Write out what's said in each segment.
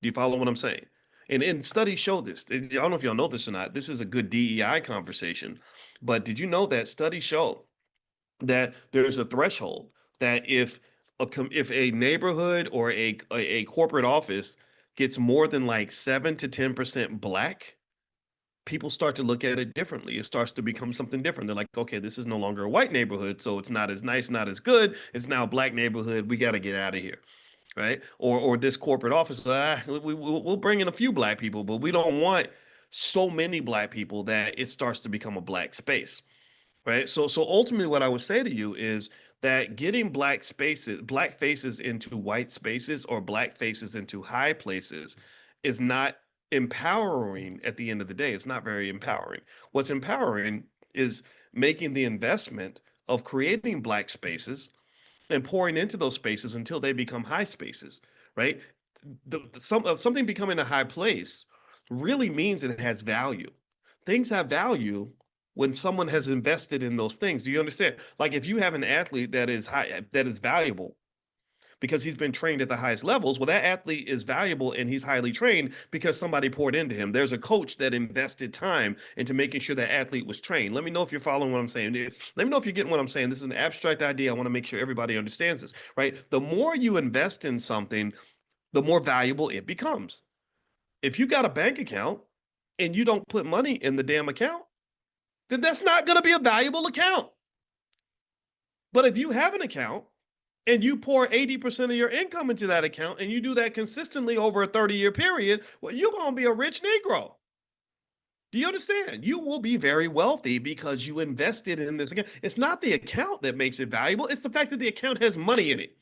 Do you follow what I'm saying? And studies show this. I don't know if y'all know this or not. This is a good DEI conversation. But did you know that studies show that there's a threshold that if a neighborhood or a corporate office gets more than like 7 to 10% black, people start to look at it differently. It starts to become something different. They're like, okay, this is no longer a white neighborhood, so it's not as nice, not as good. It's now a black neighborhood. We got to get out of here, right? Or this corporate office, we'll bring in a few black people, but we don't want so many black people that it starts to become a black space, right? So ultimately, what I would say to you is that getting black faces into white spaces or black faces into high places is not empowering at the end of the day. It's not very empowering. What's empowering is making the investment of creating black spaces and pouring into those spaces until they become high spaces, right? Something becoming a high place really means it has value. Things have value when someone has invested in those things. Do you understand? Like if you have an athlete that is high, that is valuable because he's been trained at the highest levels, well, that athlete is valuable and he's highly trained because somebody poured into him. There's a coach that invested time into making sure that athlete was trained. Let me know if you're following what I'm saying. Let me know if you're getting what I'm saying. This is an abstract idea. I want to make sure everybody understands this, right? The more you invest in something, the more valuable it becomes. If you got a bank account and you don't put money in the damn account, then that's not going to be a valuable account. But if you have an account and you pour 80% of your income into that account and you do that consistently over a 30-year period, well, you're going to be a rich Negro. Do you understand? You will be very wealthy because you invested in this account. It's not the account that makes it valuable, it's the fact that the account has money in it.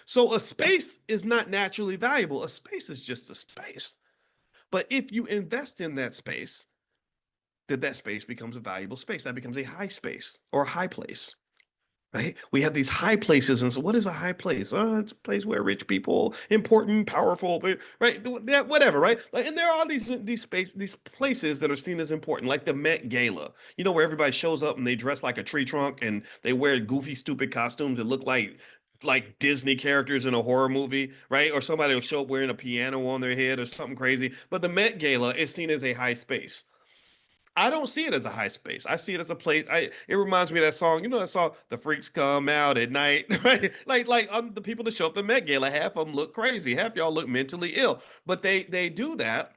So a space is not naturally valuable. A space is just a space. But if you invest in that space, then that space becomes a valuable space. That becomes a high space or a high place. Right? We have these high places, and so what is a high place? Oh, it's a place where rich people, important, powerful, right? Whatever, right? Like, and there are all these places that are seen as important, like the Met Gala. You know, where everybody shows up and they dress like a tree trunk and they wear goofy, stupid costumes that look like Disney characters in a horror movie, right? Or somebody will show up wearing a piano on their head or something crazy. But the Met Gala is seen as a high space. I don't see it as a high space. I see it as a place. It reminds me of that song. You know that song, "The Freaks Come Out at Night," right? The people that show up at the Met Gala, half of them look crazy. Half y'all look mentally ill. But they do that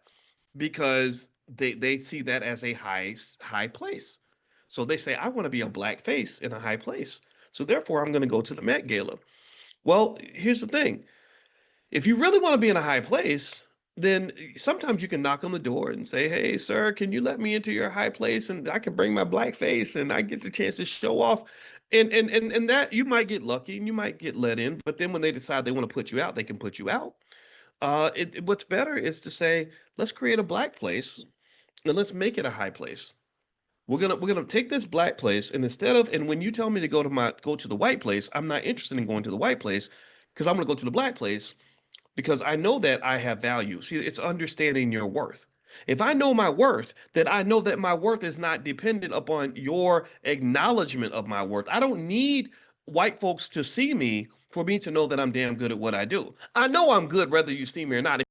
because they see that as a high place. So they say, I want to be a black face in a high place. So therefore, I'm going to go to the Met Gala. Well, here's the thing. If you really want to be in a high place, then sometimes you can knock on the door and say, "Hey, sir, can you let me into your high place and I can bring my black face and I get the chance to show off." And that you might get lucky and you might get let in, but then when they decide they want to put you out, they can put you out. What's better is to say, let's create a black place and let's make it a high place. We're gonna take this black place and when you tell me to go to the white place, I'm not interested in going to the white place because I'm gonna go to the black place because I know that I have value. See, it's understanding your worth. If I know my worth, then I know that my worth is not dependent upon your acknowledgement of my worth. I don't need white folks to see me for me to know that I'm damn good at what I do. I know I'm good whether you see me or not.